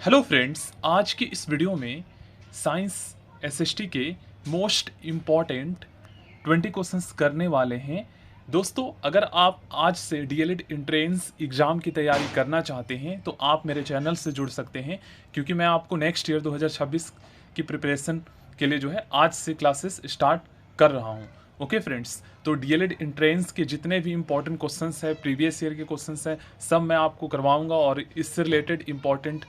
Hello friends, आज की इस वीडियो में साइंस एसएसटी के मोस्ट इम्पॉर्टेंट 20 क्वेश्चंस करने वाले हैं। दोस्तों, अगर आप आज से डीएलएड एंट्रेंस एग्ज़ाम की तैयारी करना चाहते हैं तो आप मेरे चैनल से जुड़ सकते हैं, क्योंकि मैं आपको नेक्स्ट ईयर 2026 की प्रिपरेशन के लिए जो है आज से क्लासेस स्टार्ट कर रहा हूँ। ओके फ्रेंड्स, तो डीएलएड एंट्रेंस के जितने भी इंपॉर्टेंट क्वेश्चंस हैं, प्रीवियस ईयर के क्वेश्चंस हैं, सब मैं आपको करवाऊंगा और इससे रिलेटेड इंपॉर्टेंट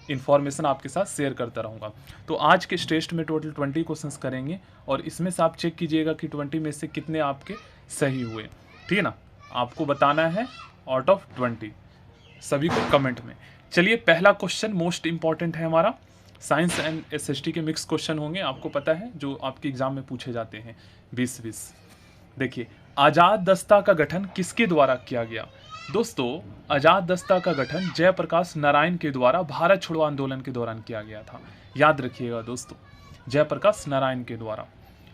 इन्फॉर्मेशन आपके साथ शेयर करता रहूँगा। तो आज के इस टेस्ट में टोटल 20 क्वेश्चंस करेंगे और इसमें से आप चेक कीजिएगा कि 20 में से कितने आपके सही हुए। ठीक है ना, आपको बताना है आउट ऑफ 20 सभी को कमेंट में। चलिए, पहला क्वेश्चन मोस्ट इंपॉर्टेंट है हमारा। साइंस एंड एसएसटी के मिक्स क्वेश्चन होंगे, आपको पता है, जो आपके एग्जाम में पूछे जाते हैं 20-20। देखिए, आज़ाद दस्ता का गठन किसके द्वारा किया गया? दोस्तों, आज़ाद दस्ता का गठन जयप्रकाश नारायण के द्वारा भारत छोड़ो आंदोलन के दौरान किया गया था। याद रखिएगा दोस्तों, जयप्रकाश नारायण के द्वारा।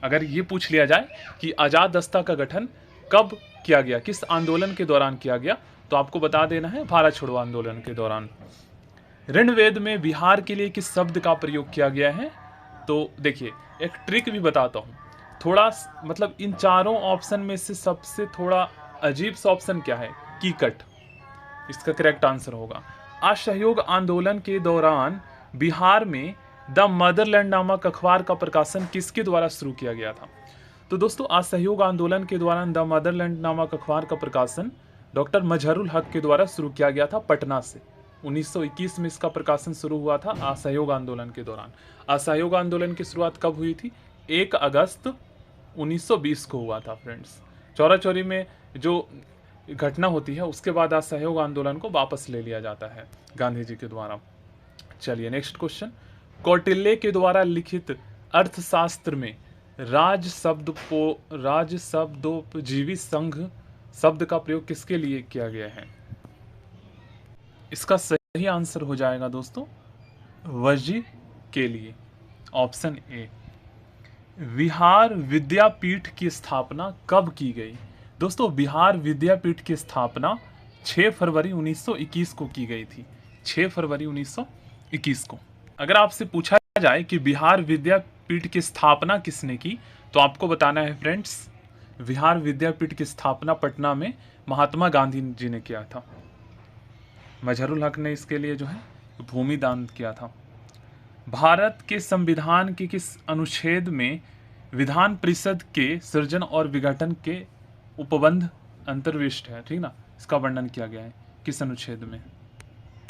अगर ये पूछ लिया जाए कि आज़ाद दस्ता का गठन कब किया गया, किस आंदोलन के दौरान किया गया, तो आपको बता देना है भारत छोड़ो आंदोलन के दौरान। ऋग्वेद में बिहार के लिए किस शब्द का प्रयोग किया गया है? तो देखिए, एक ट्रिक भी बताता हूँ। थोड़ा मतलब इन चारों ऑप्शन में से सबसे थोड़ा अजीब सा ऑप्शन क्या है? कीकट इसका करेक्ट आंसर होगा। असहयोग आंदोलन के दौरान बिहार में द मदरलैंड नामक अखबार का प्रकाशन किसके द्वारा शुरू किया गया था? तो दोस्तों, असहयोग आंदोलन के दौरान द मदरलैंड नामक अखबार का प्रकाशन डॉक्टर मजहरुल हक के द्वारा शुरू किया गया था पटना से। 1921 में इसका प्रकाशन शुरू हुआ था असहयोग आंदोलन के दौरान। असहयोग आंदोलन की शुरुआत कब हुई थी? 1 अगस्त 1920 को हुआ था फ्रेंड्स। चौरा चौरी में जो घटना होती है उसके बाद असहयोग आंदोलन को वापस ले लिया जाता है गांधी जी के द्वारा। चलिए, नेक्स्ट क्वेश्चन। कौटिल्य के द्वारा लिखित अर्थशास्त्र में राज शब्दोपजीवी संघ शब्द का प्रयोग किसके लिए किया गया है? इसका सही आंसर हो जाएगा दोस्तों वजी के लिए, ऑप्शन ए। बिहार विद्यापीठ की स्थापना कब की गई? दोस्तों, बिहार विद्यापीठ की स्थापना 6 फरवरी 1921 को की गई थी। 6 फरवरी 1921 को। अगर आपसे पूछा जाए कि बिहार विद्यापीठ की स्थापना किसने की, तो आपको बताना है फ्रेंड्स, बिहार विद्यापीठ की स्थापना पटना में महात्मा गांधी जी ने किया था। मजहरुल हक ने इसके लिए जो है भूमि दान किया था। भारत के संविधान के किस अनुच्छेद में विधान परिषद के सृजन और विघटन के उपबंध अंतर्विष्ट है? ठीक ना, इसका वर्णन किया गया है किस अनुच्छेद में?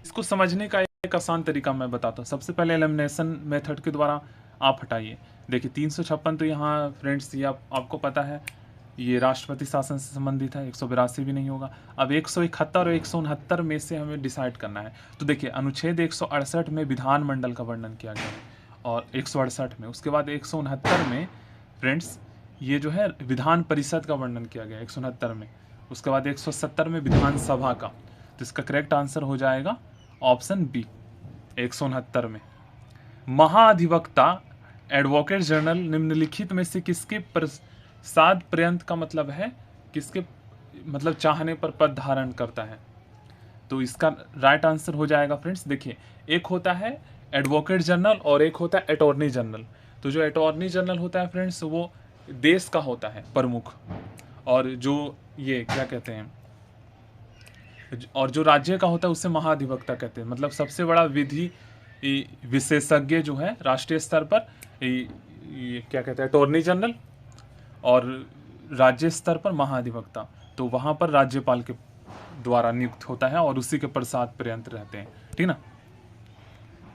इसको समझने का एक आसान तरीका मैं बताता हूँ। सबसे पहले एलिमिनेशन मेथड के द्वारा आप हटाइए। देखिए, 356 तो यहाँ फ्रेंड्स ये आपको पता है ये राष्ट्रपति शासन से संबंधित है। 182 भी नहीं होगा। अब 171 और 169 में से हमें डिसाइड करना है। तो देखिए, अनुच्छेद 168 में विधानमंडल का वर्णन किया गया है और 168 में, उसके बाद 169 में फ्रेंड्स ये जो है विधान परिषद का वर्णन किया गया 169 में, उसके बाद 170 में विधानसभा का। तो इसका करेक्ट आंसर हो जाएगा ऑप्शन बी, 169 में। महाधिवक्ता एडवोकेट जनरल निम्नलिखित में से किसके प्रसाद पर्यंत का मतलब है किसके मतलब चाहने पर पद धारण करता है? तो इसका राइट आंसर हो जाएगा फ्रेंड्स, देखिए, एक होता है एडवोकेट जनरल और एक होता है अटॉर्नी जनरल। तो जो अटॉर्नी जनरल होता है फ्रेंड्स वो देश का होता है प्रमुख, और जो ये क्या कहते हैं, और जो राज्य का होता है उसे महाधिवक्ता कहते हैं। मतलब सबसे बड़ा विधि विशेषज्ञ जो है राष्ट्रीय स्तर पर ये क्या कहते हैं, अटॉर्नी जनरल, और राज्य स्तर पर महाधिवक्ता। तो वहाँ पर राज्यपाल के द्वारा नियुक्त होता है और उसी के प्रसाद पर्यंत रहते हैं। ठीक ना।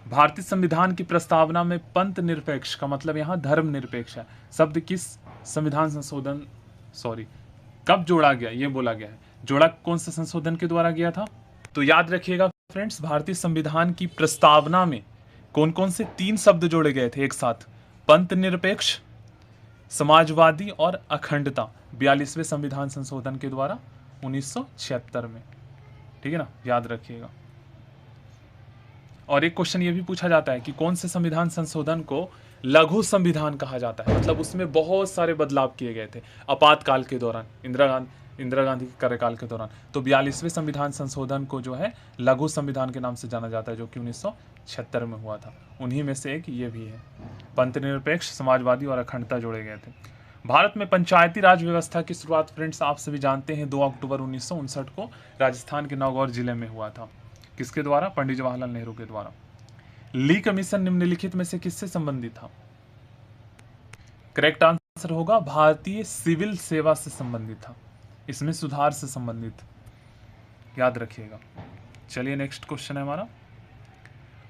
भारतीय संविधान की प्रस्तावना में पंथ निरपेक्ष का मतलब यहाँ धर्म निरपेक्ष है शब्द किस संविधान संशोधन कब जोड़ा गया? ये बोला गया है, जोड़ा कौन से संशोधन के द्वारा गया था? तो याद रखिएगा फ्रेंड्स, भारतीय संविधान की प्रस्तावना में कौन कौन से 3 शब्द जोड़े गए थे एक साथ? पंथ निरपेक्ष, समाजवादी और अखंडता। 42वें संविधान संशोधन के द्वारा 1976 में। ठीक है ना, याद रखिएगा। और एक क्वेश्चन ये भी पूछा जाता है कि कौन से संविधान संशोधन को लघु संविधान कहा जाता है? मतलब उसमें बहुत सारे बदलाव किए गए थे आपातकाल के दौरान, इंदिरा गांधी के कार्यकाल के दौरान। तो 42वें संविधान संशोधन को जो है लघु संविधान के नाम से जाना जाता है, जो कि 1976 में हुआ था। उन्हीं में से एक ये भी है। पंथ निरपेक्ष, समाजवादी और अखंडता जोड़े गए थे। भारत में पंचायती राज व्यवस्था की शुरुआत फ्रेंड्स आप सभी जानते हैं 2 अक्टूबर 1959 को राजस्थान के नागौर जिले में हुआ था। किसके द्वारा? पंडित जवाहरलाल नेहरू के द्वारा। ली कमीशन निम्नलिखित में से किससे संबंधित था? करेक्ट आंसर होगा भारतीय सिविल सेवा से संबंधित था। इसमें सुधार से संबंधित, याद रखिएगा। चलिए नेक्स्ट क्वेश्चन है हमारा,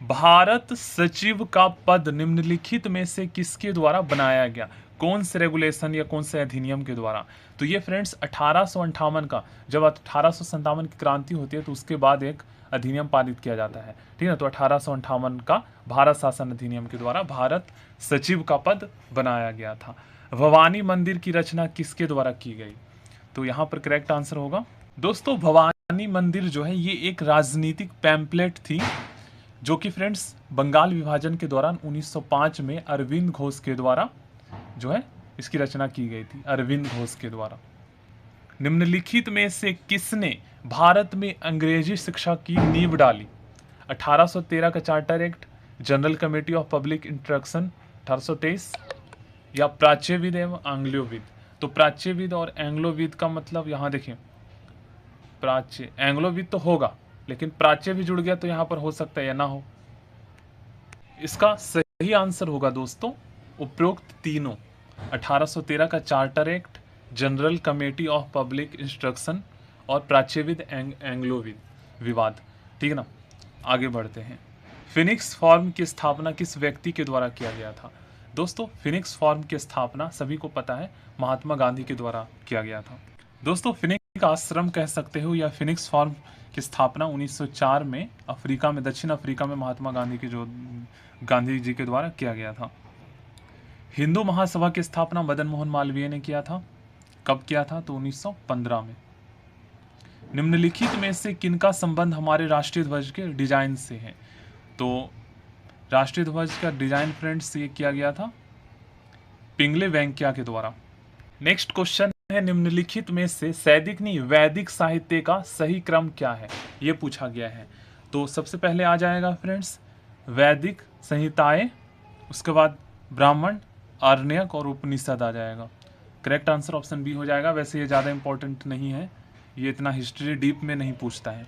भारत सचिव का पद निम्नलिखित में से किसके द्वारा बनाया गया? कौन से रेगुलेशन या कौन से अधिनियम के द्वारा? तो ये फ्रेंड्स 1858 का, जब 1857 की क्रांति होती है तो उसके बाद एक अधिनियम पारित किया जाता है, ठीक है। तो 1858 का भारत शासन अधिनियम के द्वारा भारत सचिव का पद बनाया गया था। भवानी मंदिर की रचना किसके द्वारा की गई? तो यहाँ पर करेक्ट आंसर होगा दोस्तों, भवानी मंदिर जो है ये एक राजनीतिक पैम्पलेट थी, जो कि फ्रेंड्स बंगाल विभाजन के दौरान 1905 में अरविंद घोष के द्वारा जो है इसकी रचना की गई थी, अरविंद घोष के द्वारा। निम्नलिखित में से किसने भारत में अंग्रेजी शिक्षा की नींव डाली? 1813 का charter act, general committee of public instruction 1823, या प्राच्यविद एवं आंग्लोविद? तो प्राच्यविद और एंग्लोविद का मतलब यहाँ देखिए, प्राच्य एंग्लोविद तो होगा, लेकिन प्राच्य भी जुड़ गया तो यहाँ पर हो सकता है या ना हो। इसका सही आंसर होगा दोस्तों उपरोक्त तीनों, 1813 का charter act, general committee of public instruction और प्राच्यविद एंग्लोविद विवाद, ठीक है ना। आगे बढ़ते हैं। फिनिक्स फॉर्म की स्थापना किस व्यक्ति के द्वारा किया गया था? दोस्तों फिनिक्स फॉर्म की स्थापना सभी को पता है महात्मा गांधी के द्वारा किया गया था। दोस्तों फिनिक्स आश्रम कह सकते हो या फिनिक्स फॉर्म की स्थापना 1904 में अफ्रीका में, दक्षिण अफ्रीका में महात्मा गांधी जी के द्वारा किया गया था। हिंदू महासभा की स्थापना मदन मोहन मालवीय ने किया था। कब किया था? तो 1915 में। निम्नलिखित में से किनका संबंध हमारे राष्ट्रीय ध्वज के डिजाइन से है? तो राष्ट्रीय ध्वज का डिजाइन फ्रेंड्स ये किया गया था पिंगले वेंकैया के द्वारा। नेक्स्ट क्वेश्चन है, निम्नलिखित में से सैदिक नहीं वैदिक साहित्य का सही क्रम क्या है? ये पूछा गया है। तो सबसे पहले आ जाएगा फ्रेंड्स वैदिक संहिताएं, उसके बाद ब्राह्मण, आरण्यक और उपनिषद आ जाएगा। करेक्ट आंसर ऑप्शन बी हो जाएगा। वैसे ये ज़्यादा इंपॉर्टेंट नहीं है, ये इतना हिस्ट्री डीप में नहीं पूछता है,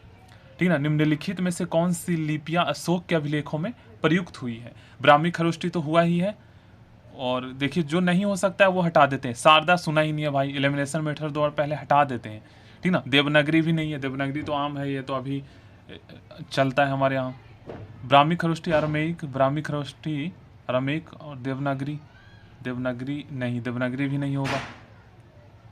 ठीक ना। निम्नलिखित में से कौन सी लिपियां अशोक के अभिलेखों में प्रयुक्त हुई है? ब्राह्मी खरोष्टी तो हुआ ही है, और देखिए जो नहीं हो सकता है वो हटा देते हैं। शारदा सुना ही नहीं है भाई, एलिमिनेशन मेथड द्वारा पहले हटा देते हैं, ठीक ना। देवनागरी भी नहीं है, देवनागरी तो आम है, ये तो अभी चलता है हमारे यहाँ। ब्राह्मी खरोष्टी अरमेइक, ब्राह्मी खरोष्टी अरमेइक और देवनागरी नहीं, देवनागरी भी नहीं होगा,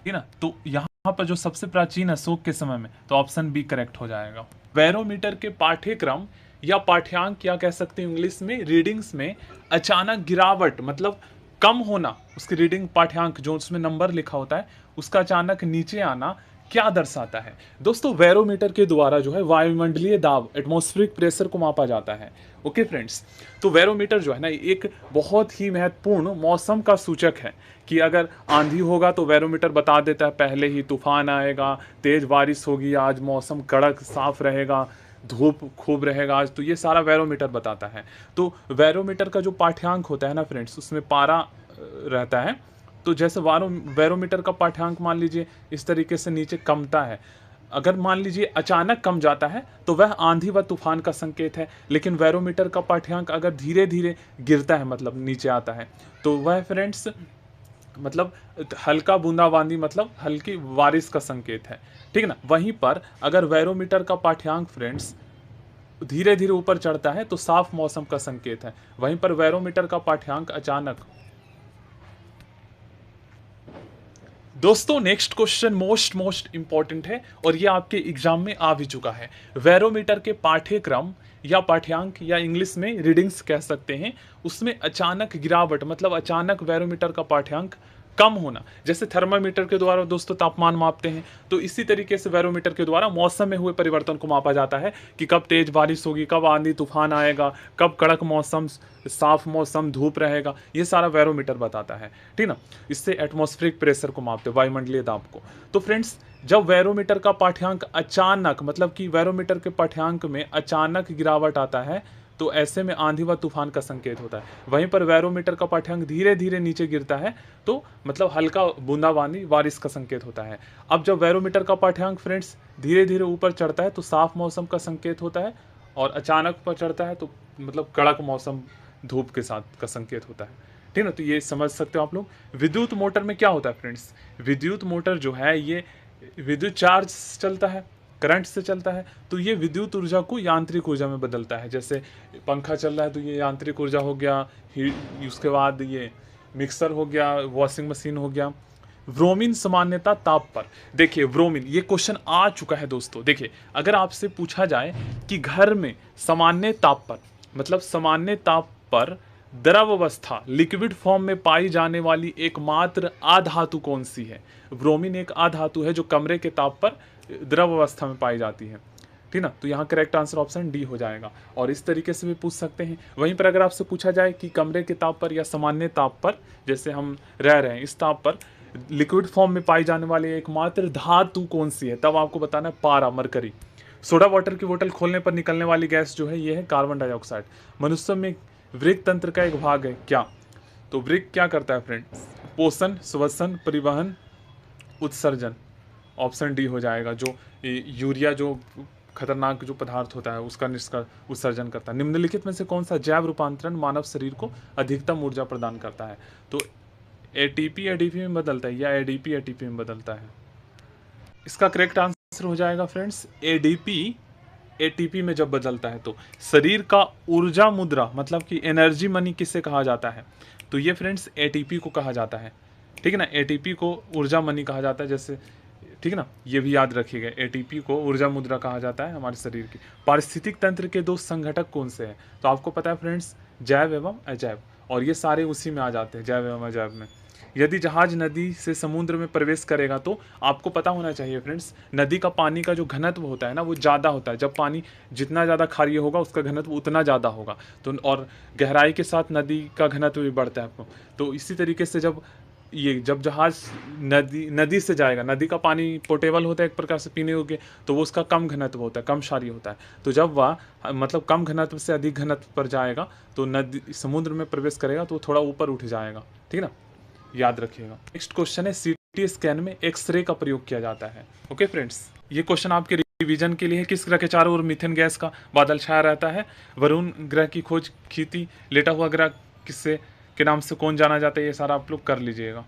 ठीक ना। तो यहाँ पर जो सबसे प्राचीन अशोक के समय में, तो ऑप्शन बी करेक्ट हो जाएगा। बैरोमीटर के पाठ्यक्रम या पाठ्यांक या कह सकते हैं इंग्लिश में रीडिंग्स में अचानक गिरावट मतलब कम होना, उसकी रीडिंग पाठ्यांक जो उसमें नंबर लिखा होता है उसका अचानक नीचे आना क्या दर्शाता है? दोस्तों बैरोमीटर के द्वारा जो है वायुमंडलीय दाब, एटमॉस्फेरिक प्रेशर को मापा जाता है। ओके फ्रेंड्स, तो बैरोमीटर जो है ना एक बहुत ही महत्वपूर्ण मौसम का सूचक है कि अगर आंधी होगा तो बैरोमीटर बता देता है पहले ही, तूफान आएगा, तेज बारिश होगी, आज मौसम कड़क साफ रहेगा, धूप खूब रहेगा आज, तो ये सारा बैरोमीटर बताता है। तो बैरोमीटर का जो पाठ्यांक होता है ना फ्रेंड्स, उसमें पारा रहता है। तो जैसे बैरोमीटर का पाठ्यांक मान लीजिए इस तरीके से नीचे कमता है, अगर मान लीजिए अचानक कम जाता है तो वह आंधी व तूफान का संकेत है। लेकिन बैरोमीटर का पाठ्यांक अगर धीरे धीरे गिरता है मतलब नीचे आता है तो वह फ्रेंड्स मतलब हल्का बूंदाबांदी मतलब हल्की बारिश का संकेत है, ठीक है ना। वहीं पर अगर बैरोमीटर का पाठ्यांक फ्रेंड्स धीरे धीरे ऊपर चढ़ता है तो साफ मौसम का संकेत है। वहीं पर बैरोमीटर का पाठ्यांक अचानक। दोस्तों नेक्स्ट क्वेश्चन मोस्ट इंपॉर्टेंट है और ये आपके एग्जाम में आ भी चुका है। बैरोमीटर के पाठ्यक्रम या पाठ्यांक या इंग्लिश में रीडिंग्स कह सकते हैं, उसमें अचानक गिरावट मतलब अचानक बैरोमीटर का पाठ्यांक कम होना। जैसे थर्मामीटर के द्वारा दोस्तों तापमान मापते हैं, तो इसी तरीके से बैरोमीटर के द्वारा मौसम में हुए परिवर्तन को मापा जाता है कि कब तेज बारिश होगी, कब आंधी तूफान आएगा, कब कड़क मौसम, साफ मौसम, धूप रहेगा, ये सारा बैरोमीटर बताता है, ठीक ना। इससे एटमॉस्फेरिक प्रेशर को मापते हैं, वायुमंडलीय दाब को। तो फ्रेंड्स जब बैरोमीटर का पाठ्यांक अचानक मतलब कि बैरोमीटर के पाठ्यांक में अचानक गिरावट आता है तो ऐसे में आंधी व तूफान का संकेत होता है। वहीं पर बैरोमीटर का पाठ्यांक धीरे धीरे नीचे गिरता है तो मतलब हल्का बूंदाबांदी बारिश का संकेत होता है। अब जब बैरोमीटर का पाठ्यांक फ्रेंड्स धीरे धीरे ऊपर चढ़ता है तो साफ मौसम का संकेत होता है, और अचानक ऊपर चढ़ता है तो मतलब कड़क मौसम धूप के साथ का संकेत होता है। ठीक है ना, तो ये समझ सकते हो आप लोग। विद्युत मोटर में क्या होता है फ्रेंड्स, विद्युत मोटर जो है ये विद्युत चार्ज से चलता है, करंट से चलता है, तो ये विद्युत ऊर्जा को यांत्रिक ऊर्जा में बदलता है। जैसे पंखा चल रहा है तो ये यांत्रिक ऊर्जा हो गया, उसके बाद ये मिक्सर हो गया, वॉशिंग मशीन हो गया। ब्रोमीन सामान्यता ताप पर, देखिए ब्रोमीन ये क्वेश्चन आ चुका है दोस्तों। देखिए अगर आपसे पूछा जाए कि घर में सामान्य ताप पर, मतलब सामान्य ताप पर द्रव अवस्था लिक्विड फॉर्म में पाई जाने वाली एकमात्र अधातु कौन सी है। ब्रोमीन एक अधातु है जो कमरे के ताप पर द्रव अवस्था में पाई जाती है। ठीक ना, तो यहाँ करेक्ट आंसर ऑप्शन डी हो जाएगा। और इस तरीके से भी पूछ सकते हैं। वहीं पर अगर आपसे पूछा जाए कि कमरे के ताप पर या सामान्य ताप पर, जैसे हम रह रहे हैं इस ताप पर लिक्विड फॉर्म में पाई जाने वाली एकमात्र धातु कौन सी है, तब आपको बताना है पारा, मरकरी। सोडा वाटर की बोतल खोलने पर निकलने वाली गैस जो है ये है कार्बन डाइऑक्साइड। मनुष्य में वृक्क तंत्र का एक भाग है क्या, तो वृक्क क्या करता है फ्रेंड्स, पोषण, श्वसन, परिवहन, उत्सर्जन। ऑप्शन डी हो जाएगा। जो यूरिया जो खतरनाक जो पदार्थ होता है उसका उत्सर्जन करता है। निम्नलिखित में से कौन सा जैव रूपांतरण मानव शरीर को अधिकतम ऊर्जा प्रदान करता है, तो एटीपी एडीपी में बदलता है या एडीपी एटीपी में बदलता है। इसका करेक्ट आंसर हो जाएगा फ्रेंड्स एडीपी एटीपी में जब बदलता है। तो शरीर का ऊर्जा मुद्रा मतलब कि एनर्जी मनी किसे कहा जाता है, तो ये फ्रेंड्स एटीपी को कहा जाता है। ठीक है ना, एटीपी को ऊर्जा मनी कहा जाता है। जैसे ठीक है ना, ये भी याद रखिएगा, एटीपी को ऊर्जा मुद्रा कहा जाता है हमारे शरीर की। पारिस्थितिक तंत्र के दो संघटक कौन से हैं, तो आपको पता है फ्रेंड्स जैव एवं अजैव, और ये सारे उसी में आ जाते हैं जैव एवं अजैव में। यदि जहाज नदी से समुद्र में प्रवेश करेगा तो आपको पता होना चाहिए फ्रेंड्स, नदी का पानी का जो घनत्व होता है ना वो ज़्यादा होता है। जब पानी जितना ज़्यादा क्षारीय होगा उसका घनत्व उतना ज़्यादा होगा, तो और गहराई के साथ नदी का घनत्व भी बढ़ता है। तो इसी तरीके से जब जहाज नदी से जाएगा, नदी का पानी पोर्टेबल होता है एक प्रकार से पीने योग्य, तो वो उसका कम घनत्व होता है, कम क्षारीय होता है। तो जब वह मतलब कम घनत्व से अधिक घनत्व पर जाएगा तो नदी समुद्र में प्रवेश करेगा तो थोड़ा ऊपर उठ जाएगा। ठीक है ना, याद रखिएगा। नेक्स्ट क्वेश्चन है सीटी स्कैन में एक्सरे का प्रयोग किया जाता है। ओके फ्रेंड्स, ये क्वेश्चन आपके रिवीजन के लिए है। किस ग्रह के चारों ओर मीथेन गैस का बादल छाया रहता है। वरुण ग्रह की खोज की थी। लेटा हुआ ग्रह किससे के नाम से कौन जाना जाता है, ये सारा आप लोग कर लीजिएगा।